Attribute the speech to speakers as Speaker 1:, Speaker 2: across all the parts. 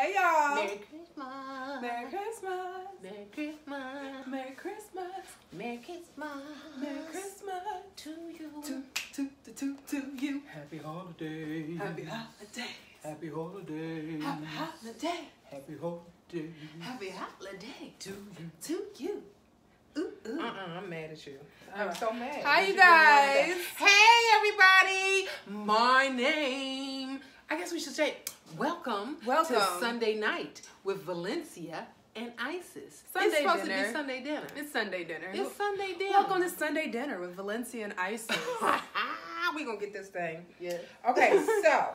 Speaker 1: Hey y'all.
Speaker 2: Merry Christmas.
Speaker 1: Merry Christmas.
Speaker 2: Merry Christmas.
Speaker 1: Merry Christmas.
Speaker 2: Merry Christmas.
Speaker 1: Merry Christmas.
Speaker 2: To you.
Speaker 1: To you. Happy holidays.
Speaker 2: Happy holidays.
Speaker 1: Happy holidays.
Speaker 2: Happy holiday.
Speaker 1: Happy holidays.
Speaker 2: Happy holiday.
Speaker 1: To you.
Speaker 2: To you. Ooh.
Speaker 1: I'm mad at you. I'm so mad.
Speaker 2: Hi, you guys. Hey, everybody. My name. I guess we should say welcome to Sunday night with Valencia and Isis.
Speaker 1: Sunday
Speaker 2: it's supposed
Speaker 1: dinner.
Speaker 2: to be Sunday dinner.
Speaker 1: It's Sunday dinner.
Speaker 2: It's Sunday dinner.
Speaker 1: Welcome to Sunday dinner with Valencia and Isis.
Speaker 2: We gonna get this thing.
Speaker 1: Yeah.
Speaker 2: Okay, so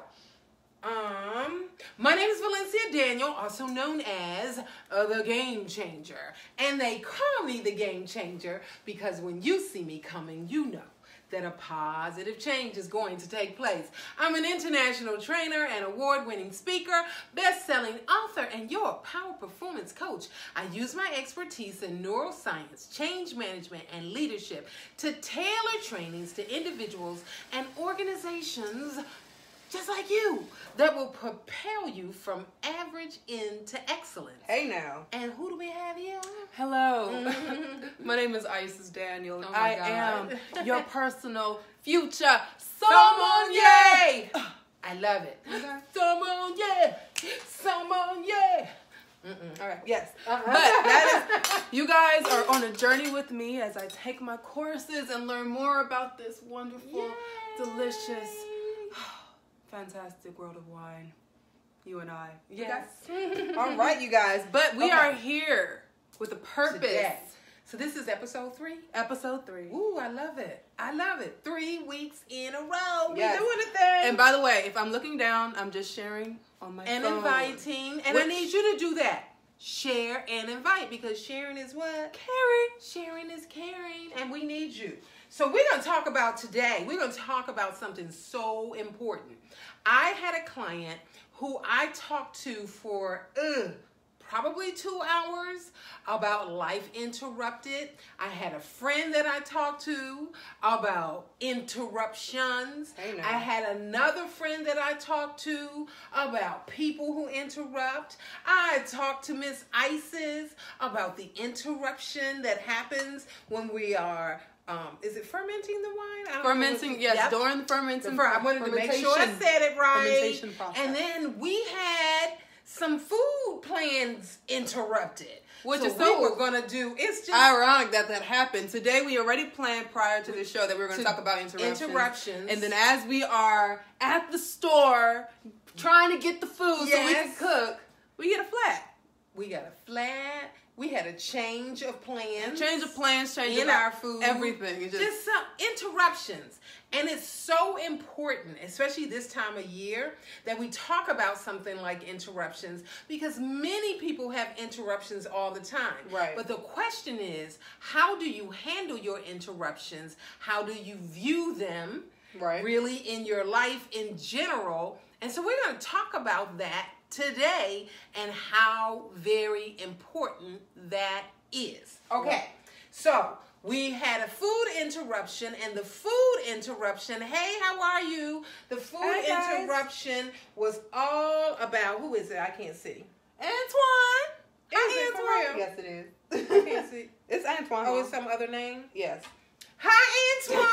Speaker 2: my name is Valencia Daniel, also known as the Game Changer, and they call me the Game Changer because when you see me coming, you know that a positive change is going to take place. I'm an international trainer and award-winning speaker, best-selling author, and your power performance coach. I use my expertise in neuroscience, change management, and leadership to tailor trainings to individuals and organizations just like you that will propel you from average into excellence.
Speaker 1: Hey now.
Speaker 2: And who do we have here?
Speaker 1: Hello. My name is Isis Daniel.
Speaker 2: Oh my
Speaker 1: I
Speaker 2: God.
Speaker 1: am your personal future sommelier.
Speaker 2: I love it.
Speaker 1: Okay.
Speaker 2: Sommelier. Sommelier.
Speaker 1: All right. Yes. But that is, you guys are on a journey with me as I take my courses and learn more about this wonderful, delicious, fantastic world of wine. You and I.
Speaker 2: Yes.
Speaker 1: All right, you guys. But we are here with a purpose.
Speaker 2: Today. So this is episode 3?
Speaker 1: Episode 3.
Speaker 2: Ooh, I love it. I love it. 3 weeks in a row.
Speaker 1: Yes.
Speaker 2: We're doing a thing.
Speaker 1: And by the way, if I'm looking down, I'm just sharing on my phone.
Speaker 2: And inviting. And I need you to do that. Share and invite, because sharing is what?
Speaker 1: Caring.
Speaker 2: Sharing is caring, and we need you. So we're going to talk about today, we're going to talk about something so important. I had a client who I talked to for probably 2 hours about life interrupted. I had a friend that I talked to about interruptions.
Speaker 1: Hey now.
Speaker 2: I had another friend that I talked to about people who interrupt. I talked to Miss Isis about the interruption that happens when we are is it fermenting the wine? I don't
Speaker 1: Fermenting,
Speaker 2: know.
Speaker 1: yes,
Speaker 2: Yep.
Speaker 1: during the fermentation.
Speaker 2: I wanted to make sure I said it right.
Speaker 1: Fermentation process.
Speaker 2: And then we had some food plans interrupted.
Speaker 1: Which
Speaker 2: so
Speaker 1: is so
Speaker 2: we were gonna do. It's just
Speaker 1: ironic that happened. Today we already planned prior to the show that we were going to talk about interruptions. And then as we are at the store trying to get the food so we can cook, we get a flat.
Speaker 2: We got a flat. We had a change of plans.
Speaker 1: Change of plans, change
Speaker 2: in
Speaker 1: of
Speaker 2: our food.
Speaker 1: Everything. It's
Speaker 2: just some interruptions. And it's so important, especially this time of year, that we talk about something like interruptions, because many people have interruptions all the time.
Speaker 1: Right.
Speaker 2: But the question is, how do you handle your interruptions? How do you view them really in your life in general? And so we're going to talk about that today and how very important that is. Okay, so we had a food interruption, and the food interruption, hey, how are you? The food interruption was all about, who is it? I can't see.
Speaker 1: Antoine.
Speaker 2: Hi, Antoine.
Speaker 1: Yes, it is.
Speaker 2: I can't see.
Speaker 1: It's Antoine.
Speaker 2: Oh, it's some other name?
Speaker 1: Yes.
Speaker 2: Hi, Antoine.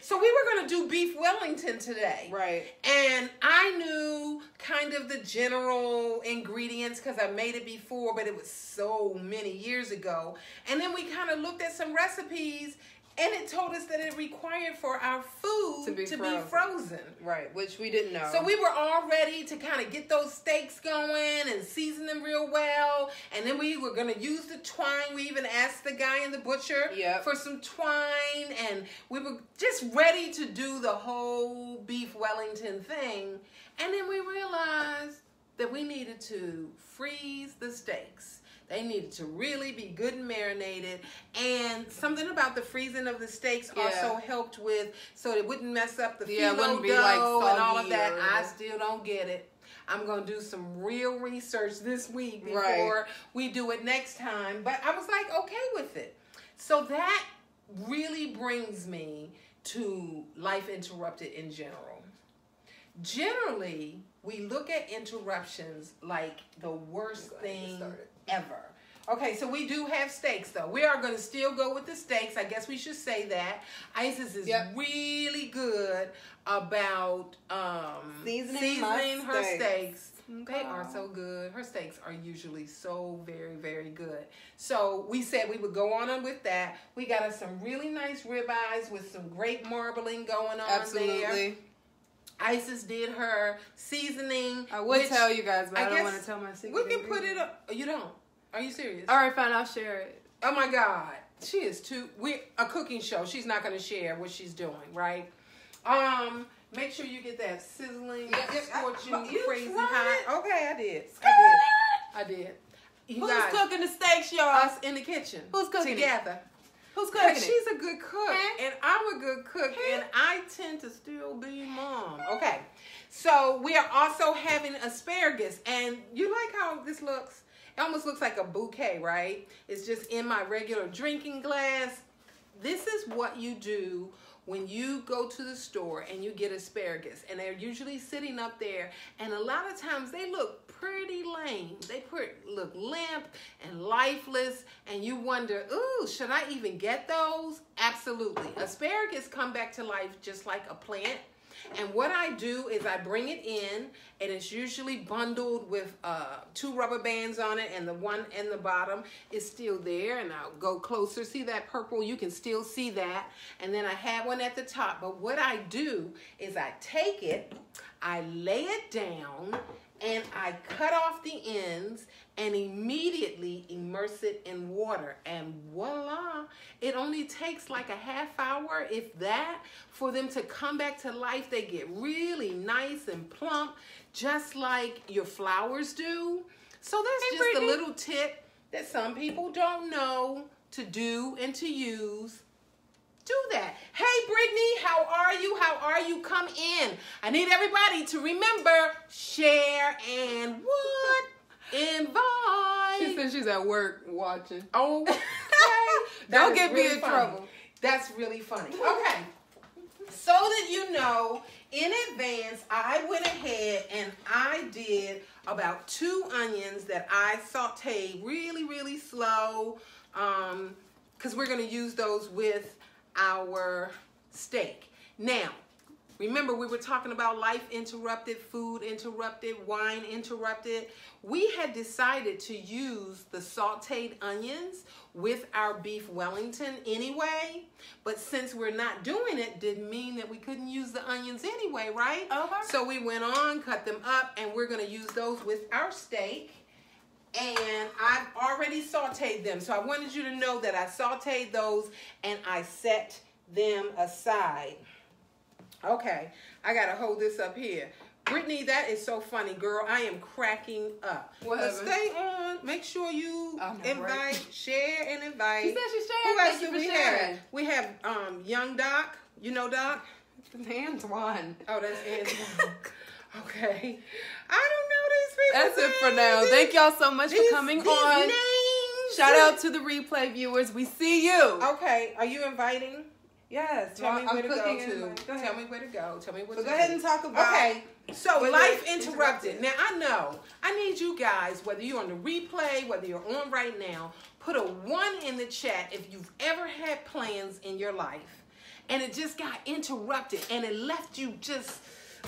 Speaker 2: So we were going to do beef Wellington today.
Speaker 1: Right.
Speaker 2: And I knew kind of the general ingredients because I made it before, but it was so many years ago. And then we kind of looked at some recipes, and it told us that it required for our food to be frozen.
Speaker 1: Right, which we didn't know.
Speaker 2: So we were all ready to kind of get those steaks going and season them real well. And then we were going to use the twine. We even asked the guy in the butcher for some twine. And we were just ready to do the whole beef Wellington thing. And then we realized that we needed to freeze the steaks. They needed to really be good and marinated. And something about the freezing of the steaks also helped with, so it wouldn't mess up the phyllo dough and all of that. I still don't get it. I'm going to do some real research this week before we do it next time. But I was like, okay with it. So that really brings me to life interrupted in general. Generally, we look at interruptions like the worst thing ever. Okay, so we do have steaks, though. We are going to still go with the steaks. I guess we should say that. Isis is really good about seasoning her steaks. They are so good. Her steaks are usually so very, very good. So we said we would go on with that. We got us some really nice ribeyes with some great marbling going on there. Isis did her seasoning.
Speaker 1: I would tell you guys, but I don't want to tell my secret.
Speaker 2: We can put it up. You don't? Are you serious?
Speaker 1: All right, fine. I'll share it.
Speaker 2: Oh my God, she is we're a cooking show. She's not going to share what she's doing, right? Make sure you get that sizzling, scorching, crazy hot. Okay, I did.
Speaker 1: Who's cooking the steaks, y'all?
Speaker 2: Us in the kitchen.
Speaker 1: Who's cooking
Speaker 2: together?
Speaker 1: Who's cooking it?
Speaker 2: She's a good cook, and I'm a good cook, and I tend to still be mom. Okay, so we are also having asparagus, and you like how this looks? It almost looks like a bouquet, right? It's just in my regular drinking glass. This is what you do when you go to the store and you get asparagus, and they're usually sitting up there, and a lot of times they look pretty lame. They look limp and lifeless, and you wonder, ooh, should I even get those? Absolutely. Asparagus come back to life just like a plant. And what I do is I bring it in, and it's usually bundled with 2 rubber bands on it, and the one in the bottom is still there. And I'll go closer. See that purple? You can still see that. And then I have one at the top. But what I do is I take it, I lay it down, and I cut off the ends and immediately immerse it in water. And voila, it only takes like a half hour, if that, for them to come back to life. They get really nice and plump, just like your flowers do. So that's just a little tip that some people don't know to do and to use. Do that. Hey, Brittany, how are you? How are you? Come in. I need everybody to remember, share, and what? Invite.
Speaker 1: She said she's at work watching.
Speaker 2: Oh, okay.
Speaker 1: Don't get me in trouble.
Speaker 2: That's really funny. Okay. So that you know, in advance, I went ahead and I did about 2 onions that I sauteed really, really slow, because we're going to use those with our steak. Now, remember we were talking about life interrupted, food interrupted, wine interrupted. We had decided to use the sauteed onions with our beef Wellington anyway, but since we're not doing it, didn't mean that we couldn't use the onions anyway, right? So we went on, cut them up, and we're going to use those with our steak. And I've already sauteed them. So I wanted you to know that I sauteed those and I set them aside. Okay, I got to hold this up here. Brittany, that is so funny, girl. I am cracking up. But stay on. Make sure you invite, share, and invite.
Speaker 1: She said she shared.
Speaker 2: Who else do we have? We have young Doc. You know Doc?
Speaker 1: Antoine.
Speaker 2: Oh, that's Antoine. Okay. I don't know these people.
Speaker 1: That's it for now. Thank y'all so much for coming on.
Speaker 2: Names.
Speaker 1: Shout out to the replay viewers. We see you.
Speaker 2: Okay. Are you inviting?
Speaker 1: Yes.
Speaker 2: Tell me where to go to. Tell me where to go. Tell me what to do.
Speaker 1: Go ahead and talk about.
Speaker 2: Okay. So life interrupted. Now I know. I need you guys, whether you're on the replay, whether you're on right now, put a 1 in the chat if you've ever had plans in your life and it just got interrupted and it left you just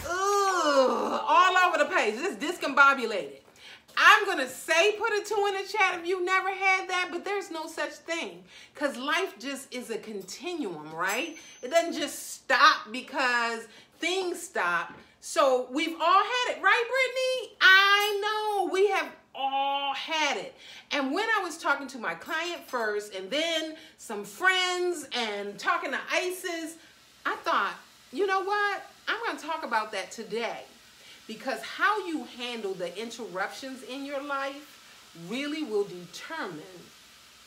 Speaker 2: all over the place, just discombobulated. I'm going to say put a 2 in the chat if you've never had that, but there's no such thing. Because life just is a continuum, right? It doesn't just stop because things stop. So we've all had it, right, Brittany? I know. We have all had it. And when I was talking to my client first and then some friends and talking to Isis, I thought, you know what? I'm going to talk about that today, because how you handle the interruptions in your life really will determine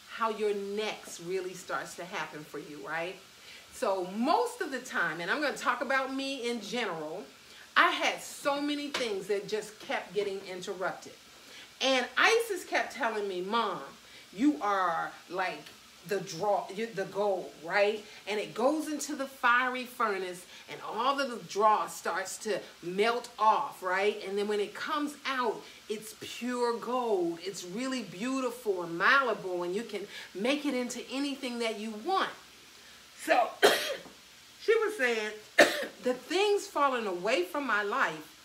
Speaker 2: how your next really starts to happen for you, right? So most of the time, and I'm going to talk about me in general, I had so many things that just kept getting interrupted. And Isis kept telling me, Mom, you are like the gold, right? And it goes into the fiery furnace, and all of the dross starts to melt off, right? And then when it comes out, it's pure gold. It's really beautiful and malleable, and you can make it into anything that you want. So she was saying the things falling away from my life.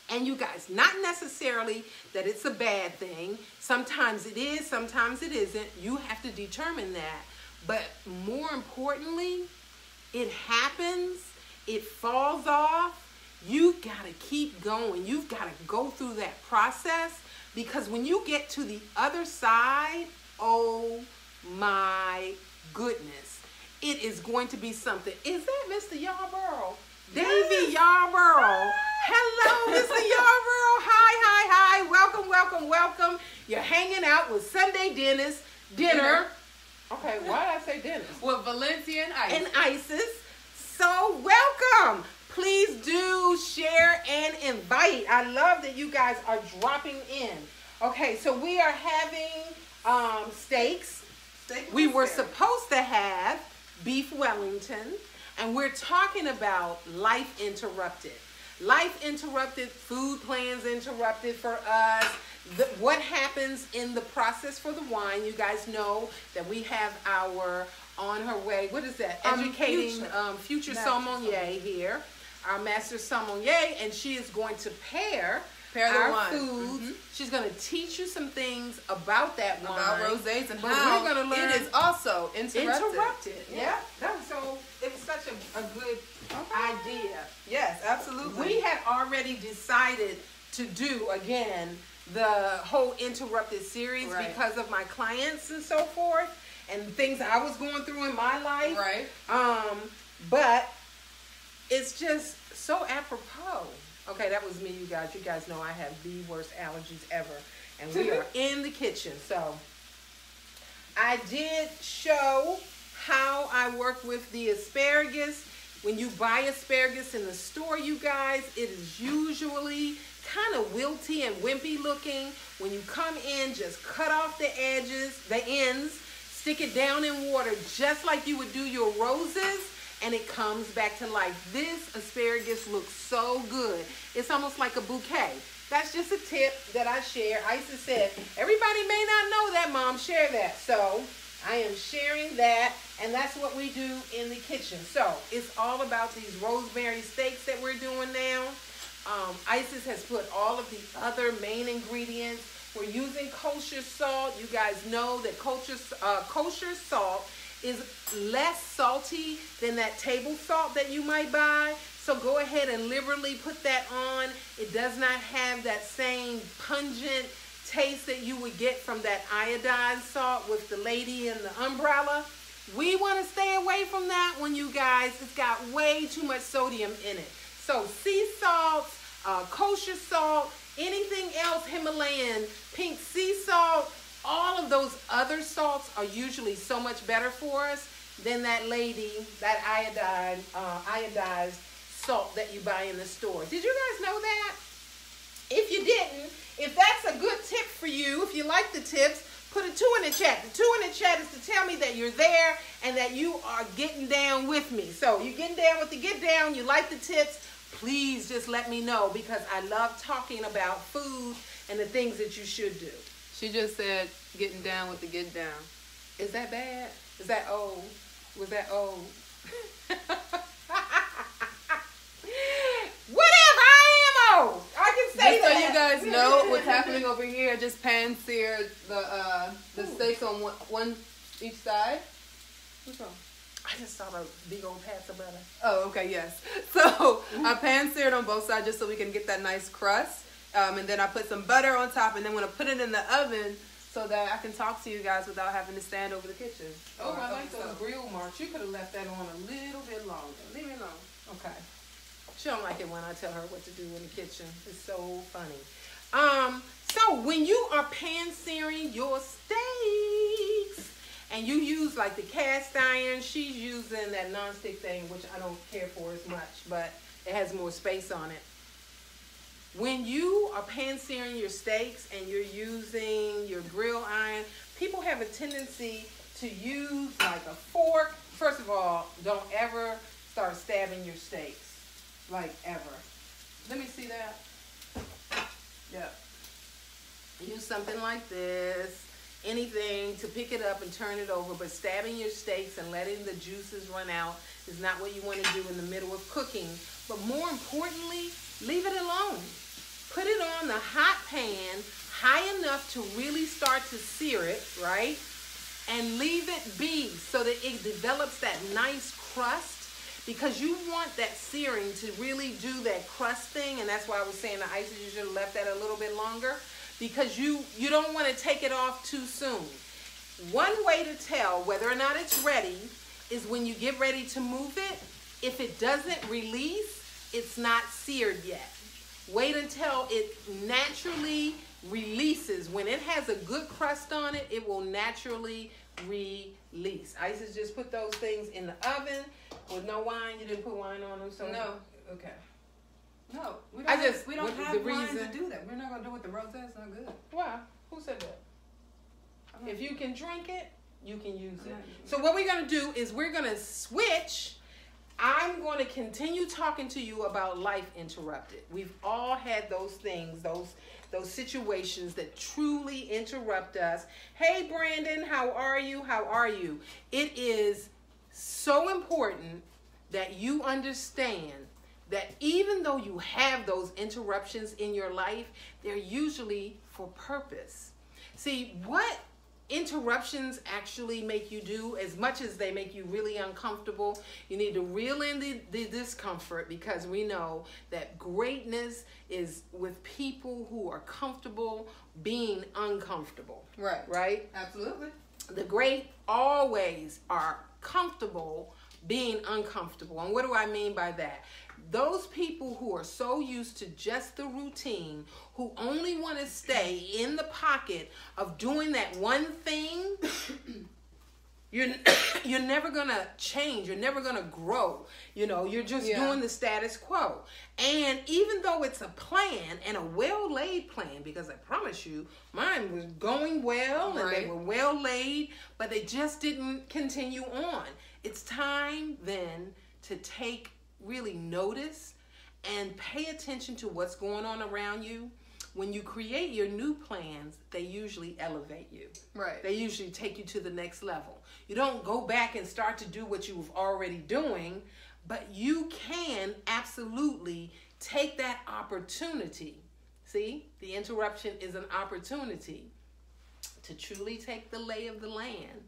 Speaker 2: And you guys, not necessarily that it's a bad thing. Sometimes it is, sometimes it isn't. You have to determine that. But more importantly, it happens, it falls off. You got to keep going. You've got to go through that process, because when you get to the other side, oh my goodness, it is going to be something. Is that Mr. Yarborough? Davy Yarborough. Hello, Mr. Yarborough. Hi. Welcome. You're hanging out with Sunday dinner. Okay, why did I say dinner?
Speaker 1: With Valencia
Speaker 2: and Isis. So welcome. Please do share and invite. I love that you guys are dropping in. Okay, so we are having steaks. We were supposed to have beef Wellington. And we're talking about life interrupted. Life interrupted, food plans interrupted for us. What happens in the process for the wine. You guys know that we have our on her way, what is that? Educating future sommelier here. Our master sommelier, and she is going to pair our wine. Foods. Mm-hmm. She's going to teach you some things about that wine.
Speaker 1: About rosés and how we're going to learn it is also interrupted.
Speaker 2: Yeah. It was such a good idea.
Speaker 1: Yes, absolutely.
Speaker 2: We had already decided to do, again, the whole interrupted series because of my clients and so forth and things I was going through in my life.
Speaker 1: Right.
Speaker 2: But it's just so apropos. Okay, that was me, you guys. You guys know I have the worst allergies ever. And we are in the kitchen. So I did show how I work with the asparagus. When you buy asparagus in the store, you guys, it is usually kind of wilty and wimpy looking. When you come in, just cut off the edges, the ends, stick it down in water just like you would do your roses, and it comes back to life. This asparagus looks so good. It's almost like a bouquet. That's just a tip that I share. Isis said, everybody may not know that, Mom. Share that. So I am sharing that, and that's what we do in the kitchen. So it's all about these rosemary steaks that we're doing now. Isis has put all of the other main ingredients. We're using kosher salt. You guys know that kosher salt is less salty than that table salt that you might buy. So go ahead and liberally put that on. It does not have that same pungent taste that you would get from that iodine salt with the lady in the umbrella. We want to stay away from that one, you guys. It's got way too much sodium in it. So sea salt, kosher salt, anything else, Himalayan, pink sea salt, all of those other salts are usually so much better for us than that lady, that iodized salt that you buy in the store. Did you guys know that? If you didn't, if that's a good tip for you, if you like the tips, put a 2 in the chat. The 2 in the chat is to tell me that you're there and that you are getting down with me. So you're getting down with the get down, you like the tips, please just let me know, because I love talking about food and the things that you should do.
Speaker 1: She just said getting down with the get down.
Speaker 2: Is that bad? Is that old? Was that old? Whatever, I am old. I can say
Speaker 1: just
Speaker 2: that.
Speaker 1: So you guys know what's happening over here, just pan-seared the steaks on one each side. What's wrong?
Speaker 2: I just saw a big old patch of butter.
Speaker 1: Oh, okay, yes. So I pan-seared on both sides just so we can get that nice crust. And then I put some butter on top, and then when I put it in the oven so that I can talk to you guys without having to stand over the kitchen.
Speaker 2: Oh, I like those grill marks. You could have left that on a little bit longer.
Speaker 1: Leave me alone.
Speaker 2: Okay. She don't like it when I tell her what to do in the kitchen. It's so funny. So when you are pan-searing your steaks, and you use like the cast iron, she's using that non-stick thing, which I don't care for as much, but it has more space on it. When you are pan-searing your steaks and you're using your grill iron, people have a tendency to use like a fork. First of all, don't ever start stabbing your steaks. Like ever. Let me see that. Yeah. Use something like this. Anything to pick it up and turn it over, but stabbing your steaks and letting the juices run out is not what you want to do in the middle of cooking. But more importantly, leave it alone. Put it on the hot pan, high enough to really start to sear it, right? And leave it be so that it develops that nice crust, because you want that searing to really do that crust thing. And that's why I was saying the ices, you should have left that a little bit longer, because you don't want to take it off too soon. One way to tell whether or not it's ready is when you get ready to move it. If it doesn't release, it's not seared yet. Wait until it naturally releases. When it has a good crust on it, it will naturally release. Isis just put those things in the oven with no wine. You didn't put wine on them? So
Speaker 1: no.
Speaker 2: Okay.
Speaker 1: No, we don't have wine to do that. We're not going to do it with the rosé. It's not good.
Speaker 2: Why? Who said that? If you can drink it, you can use it. So what we're going to do is we're going to switch. I'm going to continue talking to you about life interrupted. We've all had those things, those situations that truly interrupt us. Hey, Brandon, how are you? How are you? It is so important that you understand that even though you have those interruptions in your life, they're usually for purpose. See, what interruptions actually make you do, as much as they make you really uncomfortable, you need to reel in the discomfort, because we know that greatness is with people who are comfortable being uncomfortable.
Speaker 1: Right.
Speaker 2: Right?
Speaker 1: Absolutely.
Speaker 2: The great always are comfortable being uncomfortable. And what do I mean by that? Those people who are so used to just the routine, who only want to stay in the pocket of doing that one thing, you're never going to change. You're never going to grow. You know, you're just doing the status quo. And even though it's a plan, and a well-laid plan, because I promise you, mine was going well, and they were well-laid, but they just didn't continue on. It's time then to take really notice and pay attention to what's going on around you. When you create your new plans, they usually elevate you.
Speaker 1: Right.
Speaker 2: They usually take you to the next level. You don't go back and start to do what you were already doing, but you can absolutely take that opportunity. See, the interruption is an opportunity to truly take the lay of the land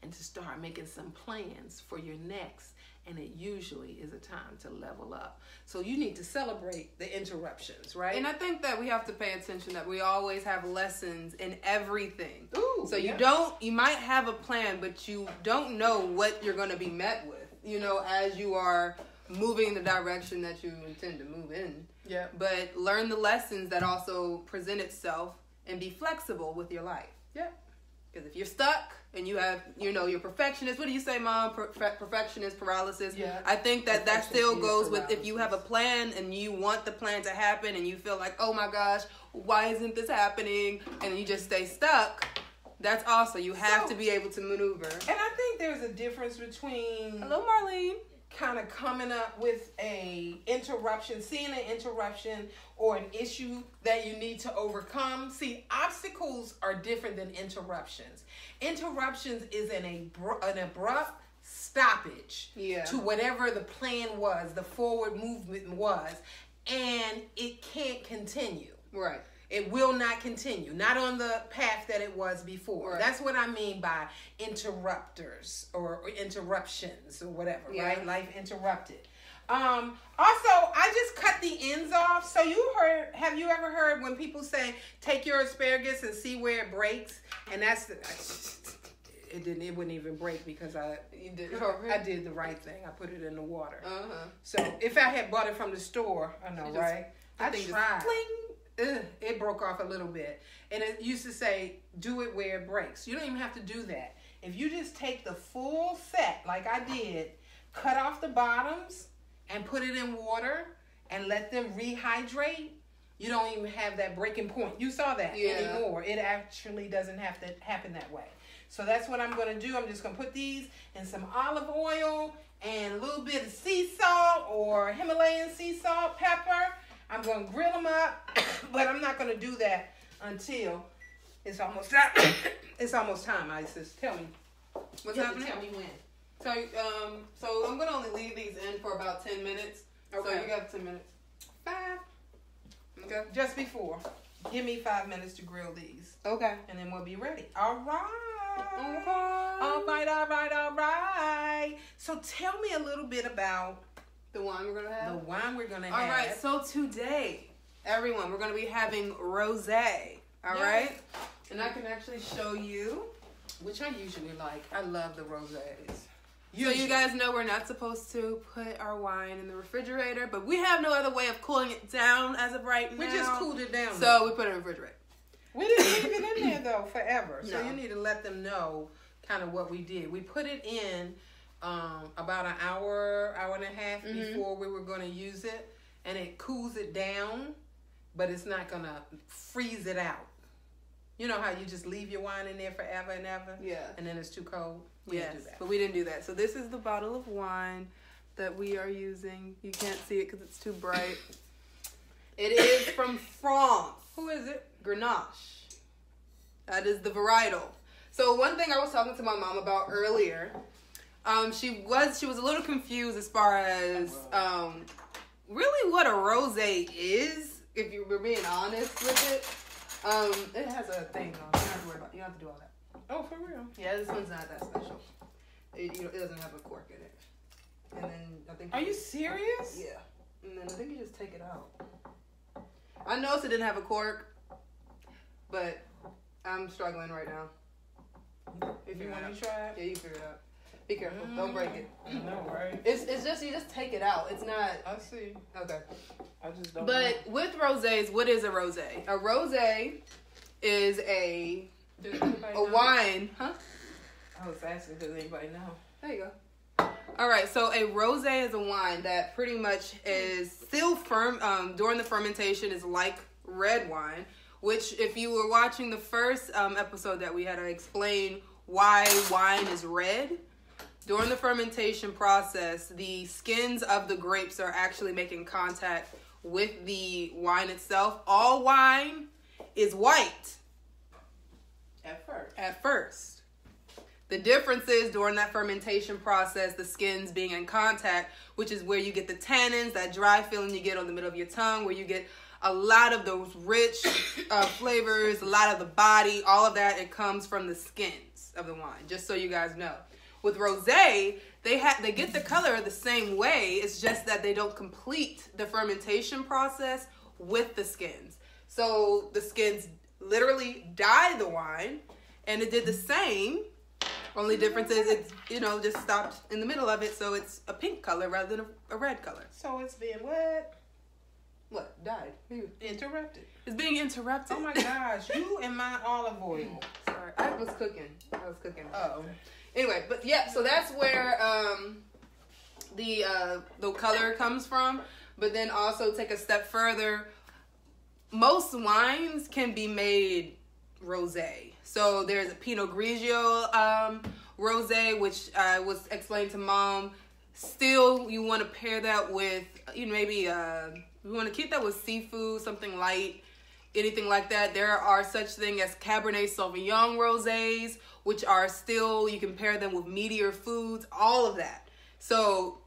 Speaker 2: and to start making some plans for your next. And it usually is a time to level up. So you need to celebrate the interruptions, right?
Speaker 1: And I think that we have to pay attention that we always have lessons in everything.
Speaker 2: Ooh,
Speaker 1: so you might have a plan, but you don't know what you're going to be met with, you know, as you are moving in the direction that you intend to move in.
Speaker 2: Yeah.
Speaker 1: But learn the lessons that also present itself and be flexible with your life.
Speaker 2: Yeah.
Speaker 1: Because if you're stuck and you have, you know, you're perfectionist. What do you say, Mom? Perfectionist paralysis.
Speaker 2: Yeah.
Speaker 1: I think that still goes with if you have a plan and you want the plan to happen and you feel like, oh my gosh, why isn't this happening? And you just stay stuck. That's also, you have to be able to maneuver.
Speaker 2: And I think there's a difference between...
Speaker 1: Hello, Marlene.
Speaker 2: Kind of coming up with a interruption, seeing an interruption or an issue that you need to overcome. See, obstacles are different than interruptions. Interruptions is an abrupt stoppage to whatever the plan was, the forward movement was, and it can't continue.
Speaker 1: Right.
Speaker 2: It will not continue. Not on the path that it was before. Right. That's what I mean by interrupters or interruptions or whatever, right? Life interrupted. Also, I just cut the ends off. So have you ever heard when people say, take your asparagus and see where it breaks? And that's it wouldn't even break because I did the right thing. I put it in the water. So if I had bought it from the store, I know, right? I tried. It broke off a little bit. And it used to say, do it where it breaks. You don't even have to do that. If you just take the full set, like I did, cut off the bottoms and put it in water and let them rehydrate, you don't even have that breaking point. You saw that anymore. It actually doesn't have to happen that way. So that's what I'm going to do. I'm just going to put these in some olive oil and a little bit of sea salt or Himalayan sea salt, pepper. I'm going to grill them up, but I'm not going to do that until it's almost time. It's almost time, Isis. Tell me.
Speaker 1: What's happening?
Speaker 2: Tell me when.
Speaker 1: So I'm going to only leave these in for about 10 minutes. Okay. So you got 10 minutes.
Speaker 2: 5.
Speaker 1: Okay.
Speaker 2: Just before. Give me 5 minutes to grill these.
Speaker 1: Okay.
Speaker 2: And then we'll be ready. All right.
Speaker 1: Okay.
Speaker 2: All right. So tell me a little bit about
Speaker 1: the wine we're going to have.
Speaker 2: The wine we're going to
Speaker 1: have. All right. So today, everyone, we're going to be having rosé. All right. And I can actually show you,
Speaker 2: which I usually like. I love the rosés.
Speaker 1: So you guys know we're not supposed to put our wine in the refrigerator, but we have no other way of cooling it down as of right now.
Speaker 2: We just cooled it down.
Speaker 1: So we put it in the refrigerator.
Speaker 2: We didn't leave it in there, though, forever. So you need to let them know kind of what we did. We put it in about an hour and a half before we were going to use it, and it cools it down, but it's not going to freeze it out. You know how you just leave your wine in there forever and ever?
Speaker 1: Yeah.
Speaker 2: And then it's too cold?
Speaker 1: Yes, but we didn't do that. So this is the bottle of wine that we are using. You can't see it because it's too bright. It is from France.
Speaker 2: Who is it?
Speaker 1: Grenache. That is the varietal. So one thing I was talking to my mom about earlier, she was a little confused as far as really what a rosé is, if you were being honest with it. It has a thing on. You don't have to worry about it. You don't have to do all that.
Speaker 2: Oh, for real?
Speaker 1: Yeah, this one's not that special. It doesn't have a cork in it. And then I think.
Speaker 2: Are you serious?
Speaker 1: Yeah. And then I think you just take it out. I noticed it didn't have a cork, but I'm struggling right now.
Speaker 2: If you want me to try it?
Speaker 1: Yeah, you figure it out. Be careful. Don't break it.
Speaker 2: No, right?
Speaker 1: It's just, you just take it out. It's not.
Speaker 2: I see.
Speaker 1: Okay.
Speaker 2: I just don't
Speaker 1: know. With rosés, what is a rosé? A rosé is a wine. Huh?
Speaker 2: I was asking, does anybody know?
Speaker 1: There you go. All right, so a rosé is a wine that pretty much is still firm during the fermentation, is like red wine, which if you were watching the first episode that we had, I explained why wine is red. During the fermentation process, the skins of the grapes are actually making contact with the wine itself. All wine is white. At first. The difference is during that fermentation process, the skins being in contact, which is where you get the tannins, that dry feeling you get on the middle of your tongue, where you get a lot of those rich flavors, a lot of the body, all of that, it comes from the skins of the wine, just so you guys know. With rosé, they get the color the same way. It's just that they don't complete the fermentation process with the skins. So the skins literally dye the wine, and it did the same. Only difference is it's, just stopped in the middle of it, so it's a pink color rather than a red color.
Speaker 2: So it's being what?
Speaker 1: What? Dyed.
Speaker 2: Interrupted.
Speaker 1: It's being interrupted.
Speaker 2: Oh my gosh, you and my olive oil.
Speaker 1: Sorry, I was cooking.
Speaker 2: Oh.
Speaker 1: Anyway, but yeah, so that's where the color comes from. But then also take a step further. Most wines can be made rosé. So there's a Pinot Grigio rosé, which I was explained to Mom. Still, you want to pair that with, maybe you want to keep that with seafood, something light, anything like that. There are such things as Cabernet Sauvignon rosés, which are still, you can pair them with meatier foods, all of that. So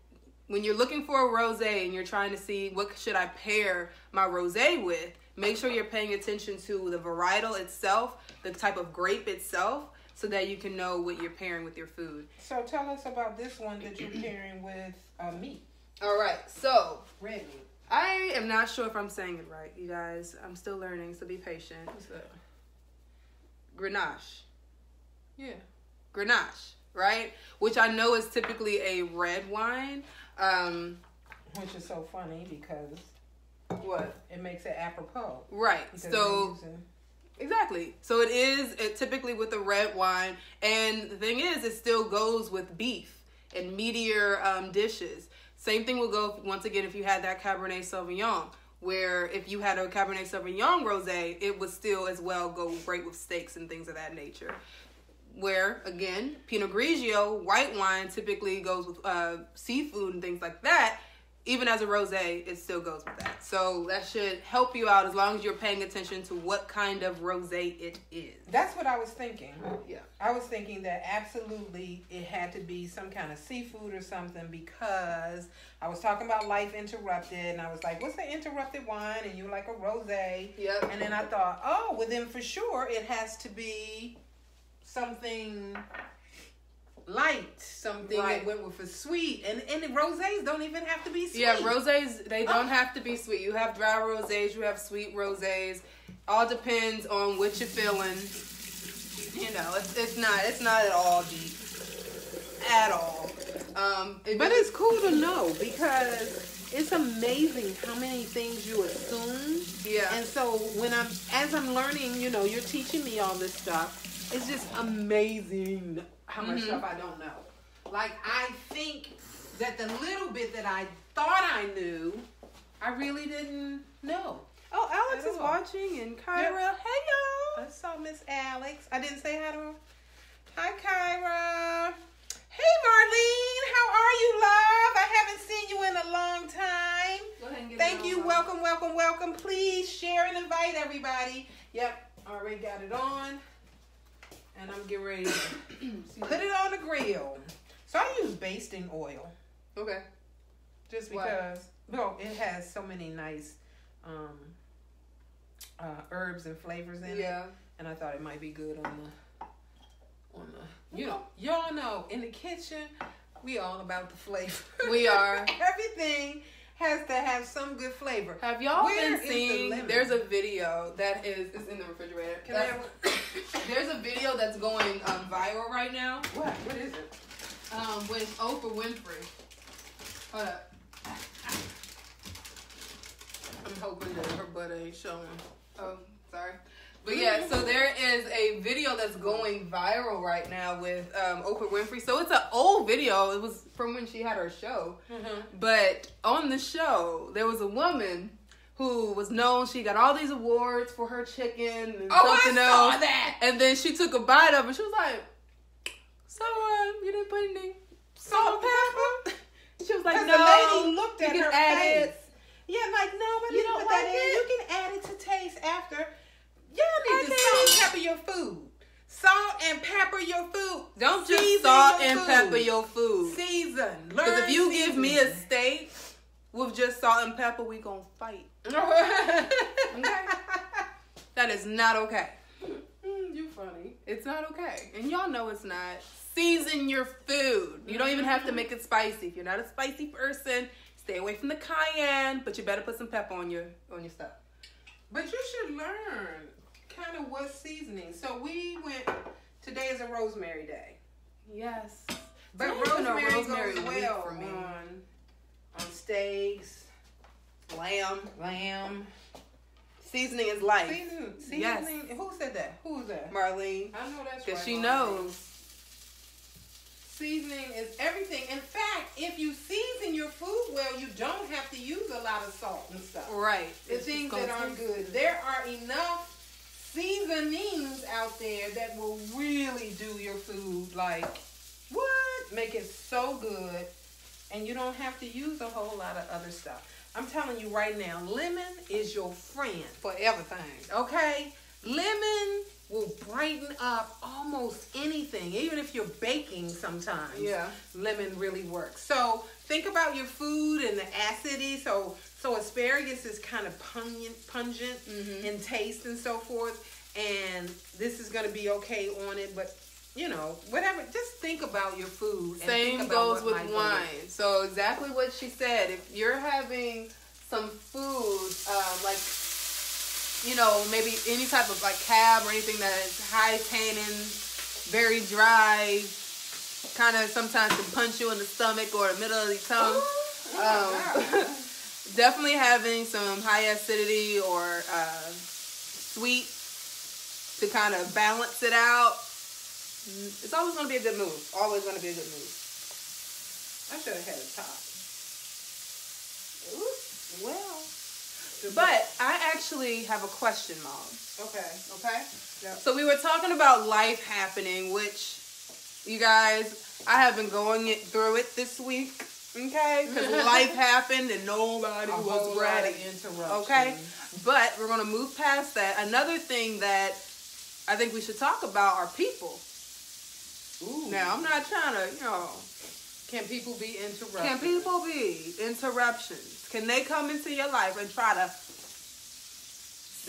Speaker 1: when you're looking for a rosé and you're trying to see what should I pair my rosé with, make sure you're paying attention to the varietal itself, the type of grape itself, so that you can know what you're pairing with your food.
Speaker 2: So tell us about this one that you're pairing with meat.
Speaker 1: All right, so
Speaker 2: red meat.
Speaker 1: I am not sure if I'm saying it right, you guys. I'm still learning, so be patient.
Speaker 2: What's that?
Speaker 1: Grenache.
Speaker 2: Yeah.
Speaker 1: Grenache, right? Which I know is typically a red wine.
Speaker 2: Which is so funny because...
Speaker 1: What?
Speaker 2: It makes it apropos.
Speaker 1: Right. So... Exactly. So it typically with a red wine. And the thing is, it still goes with beef and meatier dishes. Same thing will go, once again, if you had that Cabernet Sauvignon, where if you had a Cabernet Sauvignon rosé, it would still as well go great with steaks and things of that nature. where, again, Pinot Grigio, white wine, typically goes with seafood and things like that. Even as a rosé, it still goes with that. So that should help you out as long as you're paying attention to what kind of rosé it is.
Speaker 2: That's what I was thinking.
Speaker 1: Yeah.
Speaker 2: I was thinking that absolutely it had to be some kind of seafood or something, because I was talking about Life Interrupted, and I was like, what's an interrupted wine? And you were like, a rosé.
Speaker 1: Yep.
Speaker 2: And then I thought, oh, well then for sure it has to be something light, something that went with a sweet, and the rosés don't even have to be sweet.
Speaker 1: Yeah, rosés, they don't have to be sweet. You have dry rosés, you have sweet rosés. All depends on what you're feeling. You know, it's not at all deep at all.
Speaker 2: But it's cool to know, because it's amazing how many things you assume.
Speaker 1: Yeah.
Speaker 2: And so as I'm learning, you know, you're teaching me all this stuff. It's just amazing how much stuff I don't know. Like, I think that the little bit that I thought I knew, I really didn't know.
Speaker 1: Oh, Alex is watching, and Kyra. Yep. Hey, y'all.
Speaker 2: I saw Miss Alex. I didn't say hi to her. Hi, Kyra. Hey, Marlene. How are you, love? I haven't seen you in a long time.
Speaker 1: Go ahead and get
Speaker 2: Thank you. Welcome, welcome, welcome. Please share and invite everybody. Yep, already got it on. And I'm getting ready to put it on the grill. So I use basting oil.
Speaker 1: Okay.
Speaker 2: Just because, well, it has so many nice herbs and flavors in it. And I thought it might be good on the you know, y'all know, in the kitchen, we all about the flavor.
Speaker 1: We are.
Speaker 2: Everything has to have some good flavor.
Speaker 1: Have y'all been seeing? There's a video that is in the refrigerator. There's a video that's going viral right now.
Speaker 2: What is it?
Speaker 1: With Oprah Winfrey. Hold up. I'm hoping that her butt ain't showing. Oh, sorry. But yeah, so there is a video that's going viral right now with Oprah Winfrey. So it's an old video. It was from when she had her show. But on the show, there was a woman who was known. She got all these awards for her chicken and something else.
Speaker 2: I saw that.
Speaker 1: And then she took a bite of it. She was like, so you didn't put any salt and pepper? She was like, no.
Speaker 2: The lady looked at her face.
Speaker 1: It.
Speaker 2: Yeah, like, no, but you don't put that in. You can add it to taste after. Y'all need to salt and pepper your food. Salt and pepper your food.
Speaker 1: Don't just salt and pepper your food.
Speaker 2: Season.
Speaker 1: Because if you give me a steak with just salt and pepper, we gonna fight. Okay? That is not okay.
Speaker 2: You funny.
Speaker 1: It's not okay. And y'all know it's not. Season your food. You don't even have to make it spicy. If you're not a spicy person, stay away from the cayenne, but you better put some pepper on your stuff.
Speaker 2: But you should learn kind of what seasoning. So we went, today is a rosemary day.
Speaker 1: Yes.
Speaker 2: But rosemary goes well for me. On steaks, lamb.
Speaker 1: Seasoning is life.
Speaker 2: Seasoning.
Speaker 1: Yes.
Speaker 2: Who said that? Who was that?
Speaker 1: Marlene.
Speaker 2: I know that's right.
Speaker 1: Because she knows.
Speaker 2: Seasoning is everything. In fact, if you season your food well, you don't have to use a lot of salt and stuff.
Speaker 1: Right.
Speaker 2: The things that aren't good. There are enough seasonings out there that will really do your food like, what? Make it so good. And you don't have to use a whole lot of other stuff. I'm telling you right now, lemon is your friend for everything. Okay? Lemon will brighten up almost anything, even if you're baking sometimes.
Speaker 1: Yeah.
Speaker 2: Lemon really works. So think about your food and the acidity. So asparagus is kind of pungent in taste and so forth. And this is going to be okay on it, but you know, whatever. Just think about your food.
Speaker 1: Same goes with wine. So exactly what she said. If you're having some food, like, you know, maybe any type of like cab or anything that is high tannin, very dry, kind of sometimes can punch you in the stomach or the middle of the tongue. Definitely having some high acidity or sweet to kind of balance it out. It's always going to be a good move. Always going to be a good move.
Speaker 2: I should have had a top.
Speaker 1: Well, But I actually have a question, Mom.
Speaker 2: Okay.
Speaker 1: Okay?
Speaker 2: Yep.
Speaker 1: So we were talking about life happening, which, you guys, I have been going through it this week. Okay? Because life happened and nobody was ready. Okay? But we're going to move past that. Another thing that I think we should talk about are people.
Speaker 2: Ooh.
Speaker 1: Now, I'm not trying to,
Speaker 2: Can people be interrupted?
Speaker 1: Can people be interruptions? Can they come into your life and try to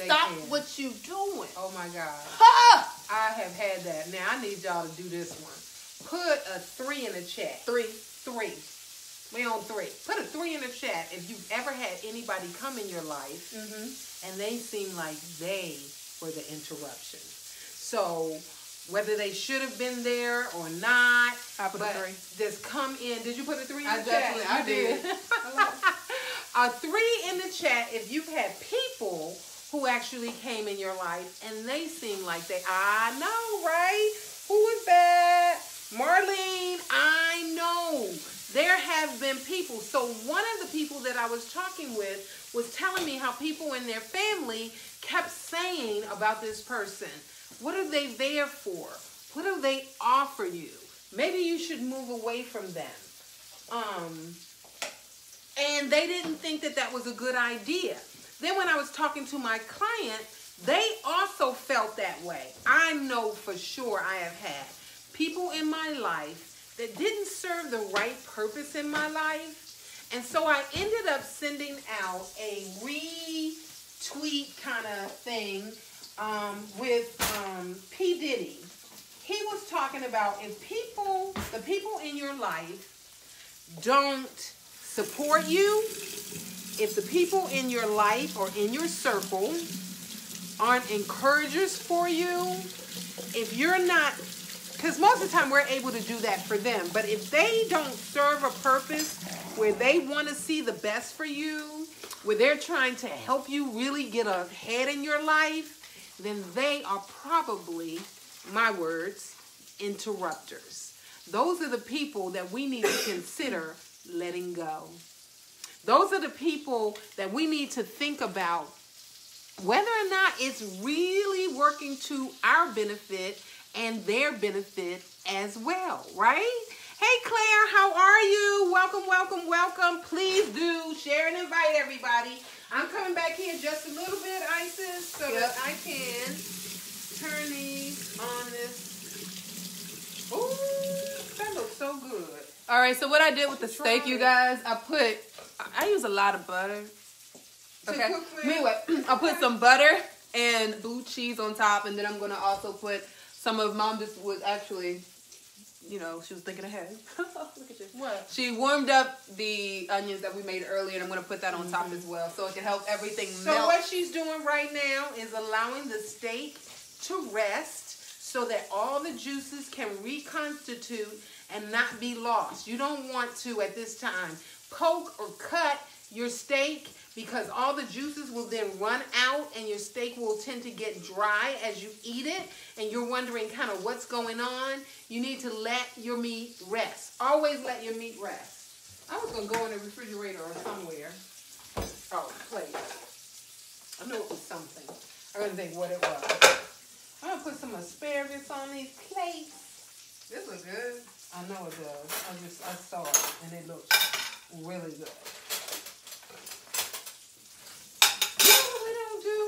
Speaker 1: stop what you doing?
Speaker 2: Oh my God.
Speaker 1: Ha!
Speaker 2: I have had that. Now I need y'all to do this one. Put a 3 in the chat. 3. We on 3. Put a 3 in the chat if you've ever had anybody come in your life and they seem like they were the interruption. So whether they should have been there or not,
Speaker 1: I put a 3.
Speaker 2: Just come in. Did you put a 3 in the chat?
Speaker 1: Definitely, I did.
Speaker 2: A 3 in the chat if you've had people who actually came in your life and they seem like I know, right? Who is that? Marlene, I know. There have been people. So one of the people that I was talking with was telling me how people in their family kept saying about this person, what are they there for? What do they offer you? Maybe you should move away from them. And they didn't think that was a good idea. Then when I was talking to my client, they also felt that way. I know for sure I have had people in my life that didn't serve the right purpose in my life. And so I ended up sending out a retweet kind of thing with P. Diddy. He was talking about if the people in your life don't support you, if the people in your life or in your circle aren't encouragers for you, if you're not, because most of the time we're able to do that for them, but if they don't serve a purpose where they want to see the best for you, where they're trying to help you really get ahead in your life, then they are probably, my words, interrupters. Those are the people that we need to consider letting go. Those are the people that we need to think about whether or not it's really working to our benefit and their benefit as well, right? Hey Claire, how are you? Welcome, welcome, welcome. Please do share and invite everybody. I'm coming back here just a little bit, Isis, so that I can turn these on this. Ooh, that looks so good.
Speaker 1: All right, so what I did with the steak, you guys, I use a lot of butter. Okay. Anyway, I'll put some butter and blue cheese on top, and then I'm gonna also put some of Mom just was actually, she was thinking ahead. Look at you.
Speaker 2: What?
Speaker 1: She warmed up the onions that we made earlier, and I'm gonna put that on top as well, so it can help everything melt.
Speaker 2: So what she's doing right now is allowing the steak to rest so that all the juices can reconstitute and not be lost. You don't want to, at this time, poke or cut your steak because all the juices will then run out and your steak will tend to get dry as you eat it and you're wondering kind of what's going on. You need to let your meat rest. Always let your meat rest. I was going to go in the refrigerator or somewhere. Oh, plate. I knew it was something. I couldn't think what it was. I'm going to put some asparagus on these plates.
Speaker 1: This looks good.
Speaker 2: I know it does. I saw it and it looks really good. You know what we don't do?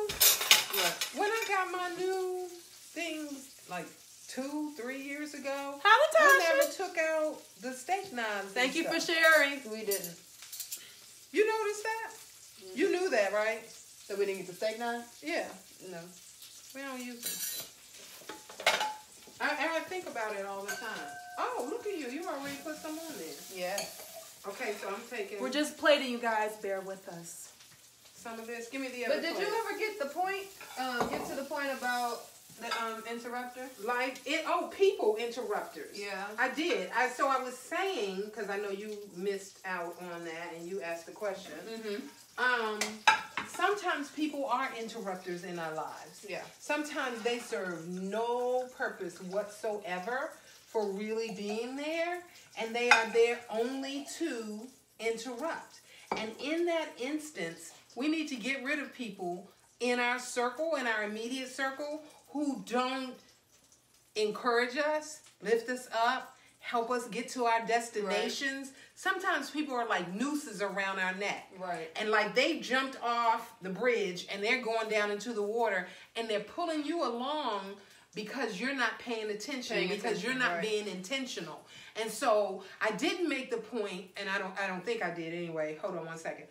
Speaker 2: What? When I got my new things like 2-3 years ago, we never took out the steak knives.
Speaker 1: Thank you for sharing.
Speaker 2: We didn't. You noticed that? Mm-hmm. You knew that, right?
Speaker 1: That we didn't get the steak knives?
Speaker 2: Yeah.
Speaker 1: No.
Speaker 2: We don't use them. I think about it all the time. Oh, look at you. You already put some on there.
Speaker 1: Yeah.
Speaker 2: Okay, so I'm taking...
Speaker 1: We're just plating, you guys. Bear with us.
Speaker 2: Some of this. Give me the other
Speaker 1: But did you ever get to the point about the interrupter?
Speaker 2: People interrupters.
Speaker 1: Yeah.
Speaker 2: I did. So I was saying, because I know you missed out on that and you asked the question. Mm-hmm. Sometimes people are interrupters in our lives.
Speaker 1: Yeah.
Speaker 2: Sometimes they serve no purpose whatsoever for really being there, and they are there only to interrupt. And in that instance, We need to get rid of people in our circle, in our immediate circle, who don't encourage us, lift us up, help us get to our destinations. Right. Sometimes people are like nooses around our neck.
Speaker 1: Right.
Speaker 2: And like they jumped off the bridge and they're going down into the water and they're pulling you along because you're not paying attention, because you're not being intentional. And so I didn't make the point, and I don't think I did anyway. Hold on one second.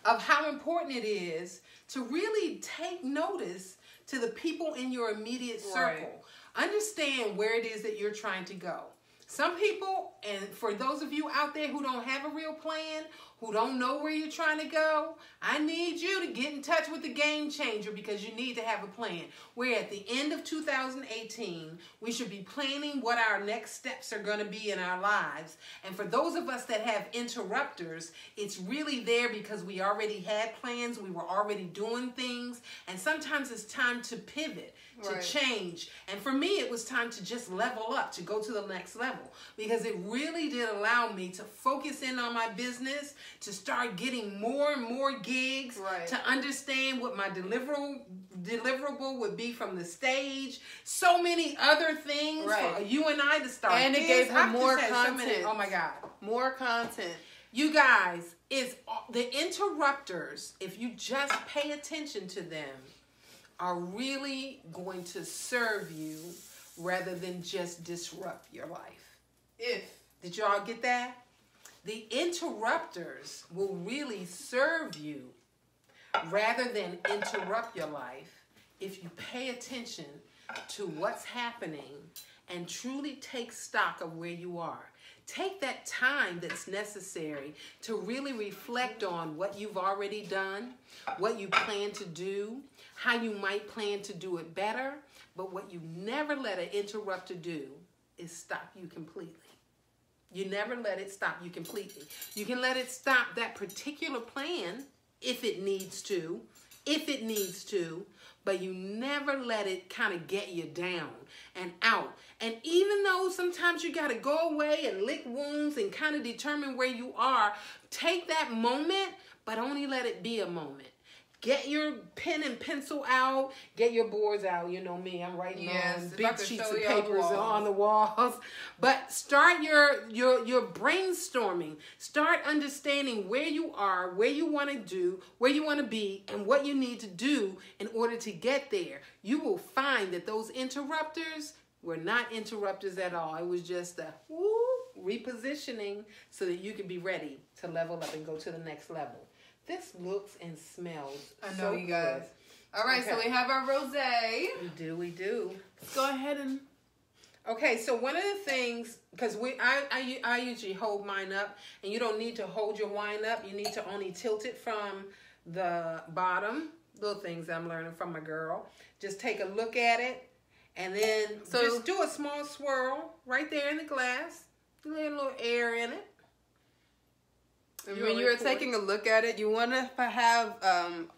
Speaker 2: Of how important it is to really take notice to the people in your immediate circle. Right. Understand where it is that you're trying to go. Some people, and for those of you out there who don't have a real plan, who don't know where you're trying to go, I need you to get in touch with the Game Changer, because you need to have a plan. We're at the end of 2018. We should be planning what our next steps are going to be in our lives. And for those of us that have interrupters, it's really there because we already had plans. We were already doing things. And sometimes it's time to pivot, to change. And for me, it was time to just level up, to go to the next level, because it really did allow me to focus in on my business, to start getting more and more gigs, to understand what my deliverable would be from the stage. So many other things for you and I to start.
Speaker 1: And it gave her more content.
Speaker 2: Oh my God.
Speaker 1: More content.
Speaker 2: You guys, it's the interrupters, if you just pay attention to them, are really going to serve you rather than just disrupt your life. Did y'all get that? The interrupters will really serve you rather than interrupt your life if you pay attention to what's happening and truly take stock of where you are. Take that time that's necessary to really reflect on what you've already done, what you plan to do, how you might plan to do it better. But what you never let an interrupter do is stop you completely. You never let it stop you completely. You can let it stop that particular plan if it needs to, but you never let it kind of get you down and out. And even though sometimes you got to go away and lick wounds and kind of determine where you are, take that moment, but only let it be a moment. Get your pen and pencil out. Get your boards out. You know me, I'm writing on big sheets of papers on the walls. But start your brainstorming. Start understanding where you are, where you want to do, where you want to be, and what you need to do in order to get there. You will find that those interrupters were not interrupters at all. It was just a repositioning so that you can be ready to level up and go to the next level. This looks and smells so
Speaker 1: you guys. All right, so we have our rosé.
Speaker 2: We do.
Speaker 1: Let's go ahead and...
Speaker 2: Okay, so one of the things, because I usually hold mine up, and you don't need to hold your wine up. You need to only tilt it from the bottom. Little things I'm learning from my girl. Just take a look at it, and then just do a small swirl right there in the glass. Let a little air in it.
Speaker 1: When you're taking a look at it, you want to have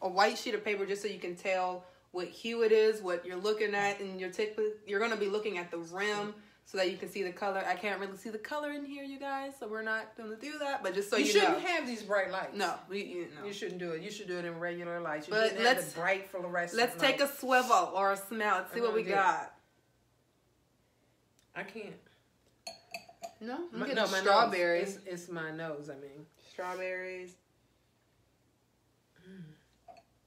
Speaker 1: a white sheet of paper just so you can tell what hue it is, what you're looking at, and you're going to be looking at the rim so that you can see the color. I can't really see the color in here, you guys, so we're not going to do that, but just so you know.
Speaker 2: You shouldn't have these bright lights.
Speaker 1: No.
Speaker 2: You shouldn't do it. You should do it in regular lights. You shouldn't have the bright fluorescent
Speaker 1: Let's take a swivel or a smell. Let's see what we got.
Speaker 2: I can't.
Speaker 1: No? I'm getting strawberries.
Speaker 2: It's my nose, I mean.
Speaker 1: Strawberries.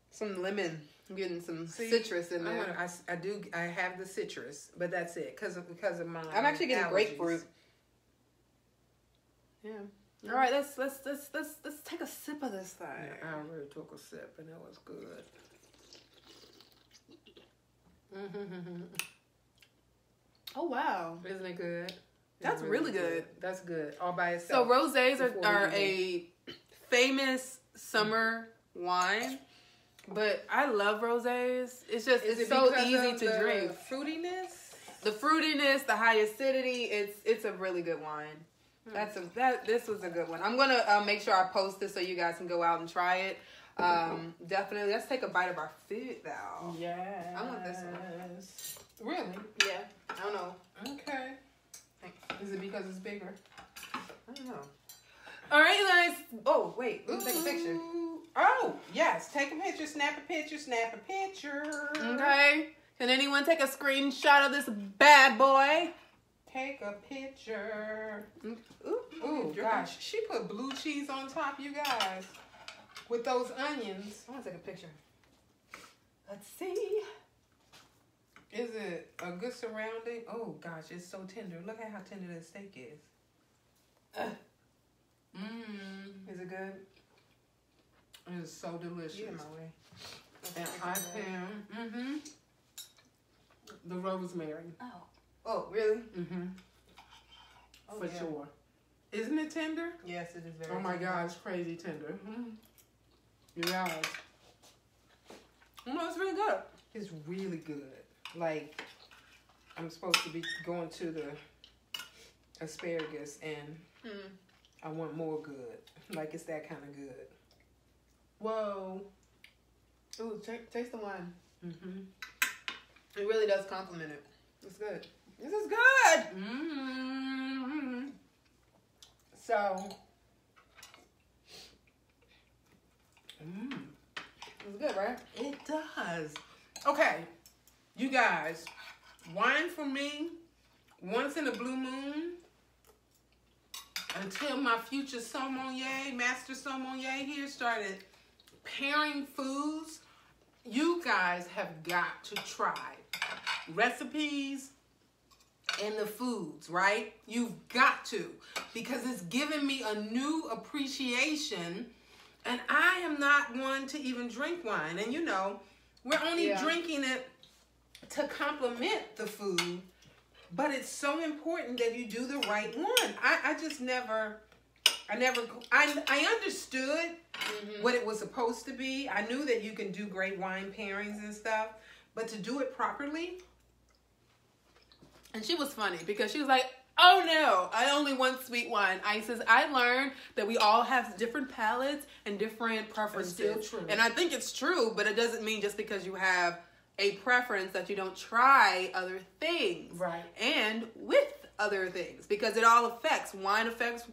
Speaker 1: Some lemon. I'm getting some citrus in there.
Speaker 2: I have the citrus, but that's it because of my
Speaker 1: I'm actually getting grapefruit. Yeah. All right, let's take a sip of this thing.
Speaker 2: Yeah, I already took a sip and it was good.
Speaker 1: Oh wow.
Speaker 2: Isn't it good?
Speaker 1: That's really good.
Speaker 2: That's good. All by itself.
Speaker 1: So rosés are a famous summer wine, but I love rosés. It's just it's so easy to drink. The fruitiness, the high acidity. It's a really good wine. This was a good one. I'm gonna make sure I post this so you guys can go out and try it. Definitely. Let's take a bite of our food though.
Speaker 2: Yeah.
Speaker 1: I want this one.
Speaker 2: Really?
Speaker 1: Yeah. I don't know.
Speaker 2: Okay. Is it because it's bigger?
Speaker 1: I don't know. All right, you guys. Oh, wait. Let's take a picture.
Speaker 2: Oh, yes. Take a picture. Snap a picture. Snap a picture.
Speaker 1: Okay. Can anyone take a screenshot of this bad boy?
Speaker 2: Take a picture. Ooh, gosh. She put blue cheese on top, you guys. With those onions.
Speaker 1: I want to take a picture. Let's see.
Speaker 2: Is it a good surrounding? Oh, gosh. It's so tender. Look at how tender the steak is.
Speaker 1: Is it good?
Speaker 2: It is so delicious.
Speaker 1: Get in my way.
Speaker 2: And I can, the rosemary.
Speaker 1: Oh, really?
Speaker 2: For sure. Isn't it tender?
Speaker 1: Yes, it is very
Speaker 2: Oh my
Speaker 1: tender.
Speaker 2: God, it's crazy tender. You guys.
Speaker 1: No, it's really good.
Speaker 2: It's really good. Like, I'm supposed to be going to the asparagus and I want more good. Like, it's that kind of good. Whoa.
Speaker 1: Ooh, taste the wine. It really does compliment it. It's good. This is good.
Speaker 2: So,
Speaker 1: It's good, right?
Speaker 2: it does. Okay, you guys, wine for me, once in a blue moon, until my future sommelier, master sommelier here started pairing foods, you guys have got to try recipes and the foods, right? You've got to, because it's given me a new appreciation, and I am not one to even drink wine. And you know, we're only drinking it to complement the food, but it's so important that you do the right one. I understood what it was supposed to be. I knew that you can do great wine pairings and stuff, but to do it properly.
Speaker 1: And she was funny because she was like, oh no, I only want sweet wine. I says, I learned that we all have different palates and different preferences.
Speaker 2: It's still true.
Speaker 1: And I think it's true, but it doesn't mean just because you have a preference that you don't try other things.
Speaker 2: Right.
Speaker 1: And with other things, because it all affects. Wine affects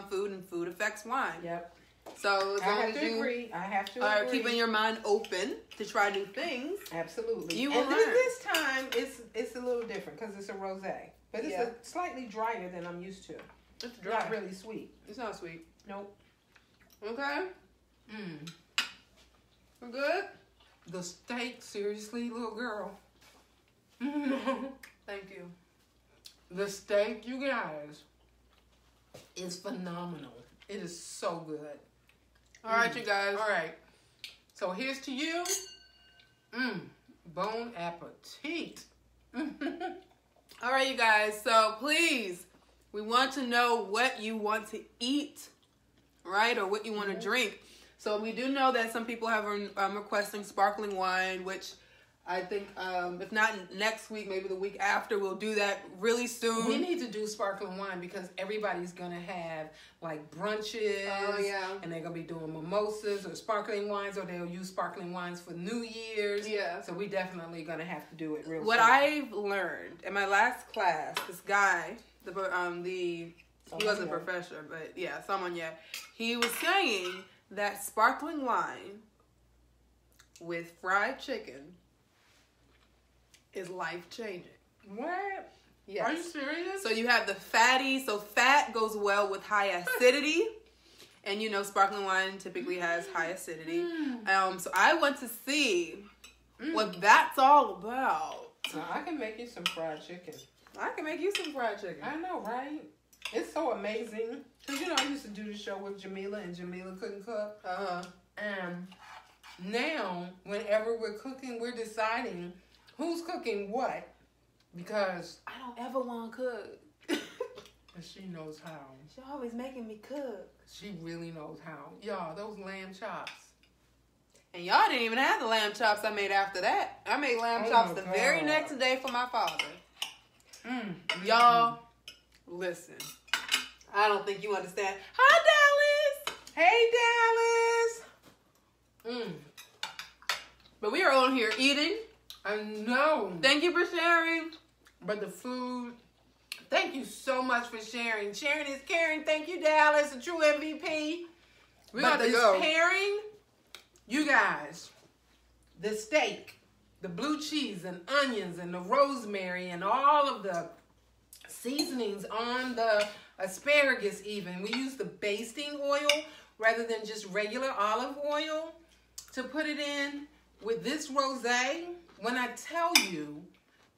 Speaker 1: food, and food affects wine.
Speaker 2: Yep.
Speaker 1: So as long as you
Speaker 2: I have to
Speaker 1: are
Speaker 2: agree.
Speaker 1: keeping your mind open to try new things,
Speaker 2: Absolutely.
Speaker 1: you will
Speaker 2: and
Speaker 1: learn.
Speaker 2: this time it's a little different because it's a rosé, but it's a slightly drier than I'm used to.
Speaker 1: It's dry.
Speaker 2: Not really sweet.
Speaker 1: It's not sweet.
Speaker 2: Nope.
Speaker 1: Okay. We're good.
Speaker 2: The steak, seriously, little girl.
Speaker 1: Thank you.
Speaker 2: The steak, you guys, is phenomenal. It is so good.
Speaker 1: All right, you guys.
Speaker 2: All right. So here's to you. Bon appetit.
Speaker 1: All right, you guys. So please, we want to know what you want to eat, right? Or what you want to drink. So we do know that some people have requesting sparkling wine, which I think if not next week, maybe the week after, we'll do that really soon.
Speaker 2: We need to do sparkling wine because everybody's going to have like brunches.
Speaker 1: Oh, yeah.
Speaker 2: And they're going to be doing mimosas or sparkling wines, or they'll use sparkling wines for New Year's.
Speaker 1: Yeah.
Speaker 2: So we definitely going to have to do it real
Speaker 1: What
Speaker 2: soon.
Speaker 1: I've learned in my last class, this guy, he wasn't a professor, but yeah, someone yet. He was saying that sparkling wine with fried chicken is life-changing.
Speaker 2: What?
Speaker 1: Yes.
Speaker 2: Are you serious?
Speaker 1: So you have the fatty, so fat goes well with high acidity. And you know, sparkling wine typically has high acidity. So I want to see what that's all about.
Speaker 2: Now, I can make you some fried chicken.
Speaker 1: I can make you some fried chicken.
Speaker 2: I know, right? It's so amazing. Because, you know, I used to do the show with Jamila, and Jamila couldn't cook. And now, whenever we're cooking, we're deciding who's cooking what. Because
Speaker 1: I don't ever want to cook.
Speaker 2: she knows how.
Speaker 1: She's always making me cook.
Speaker 2: She really knows how. Y'all, those lamb chops.
Speaker 1: And y'all didn't even have the lamb chops I made after that. I made lamb chops the very next day for my father. Y'all, listen. I don't think you understand. Hi, Dallas.
Speaker 2: Hey, Dallas.
Speaker 1: But we are on here eating.
Speaker 2: I know.
Speaker 1: Thank you for sharing.
Speaker 2: But the food Thank you so much for sharing. Sharing is caring. Thank you, Dallas, a true MVP. We got this pairing. You guys, the steak, the blue cheese and onions and the rosemary and all of the seasonings on the asparagus even. We use the basting oil rather than just regular olive oil to put it in with this rosé. When I tell you,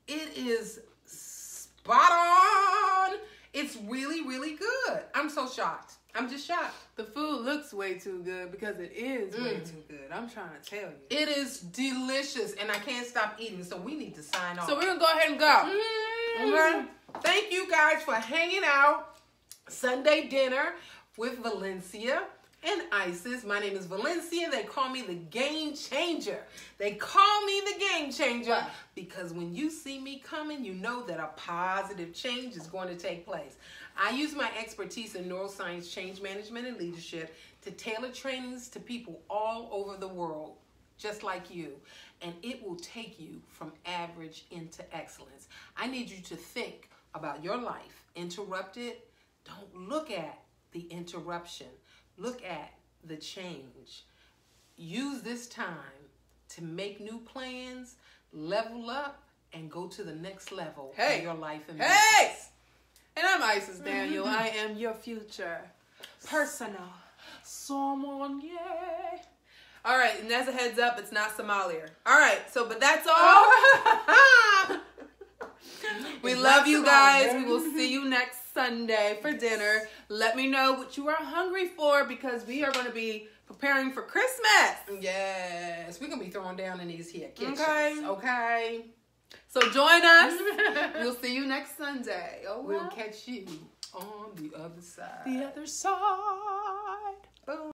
Speaker 2: it is spot on. It's really, really good. I'm so shocked. I'm just shocked.
Speaker 1: The food looks way too good because it is way too good. I'm trying to tell you.
Speaker 2: It is delicious, and I can't stop eating, so we need to sign off.
Speaker 1: So we're going to go ahead and go.
Speaker 2: Okay? Thank you guys for hanging out. Sunday dinner with Valencia and Isis. My name is Valencia. They call me the game changer. They call me the game changer because when you see me coming, you know that a positive change is going to take place. I use my expertise in neuroscience, change management, and leadership to tailor trainings to people all over the world, just like you. And it will take you from average into excellence. I need you to think about your life. Interrupted. Don't look at the interruption. Look at the change. Use this time to make new plans, level up, and go to the next level of your life and business.
Speaker 1: And I'm Isis Daniel. I am your future personal someone, All right, and as a heads up, it's not Somalia. All right, so, but that's all. We love you guys. We will see you next Sunday for dinner. Let me know what you are hungry for because we are going to be preparing for Christmas.
Speaker 2: Yes, we're going to be throwing down in these here kitchens. Okay.
Speaker 1: So join us. We'll see you next Sunday.
Speaker 2: We'll catch you on the other side.
Speaker 1: The other side. Boom.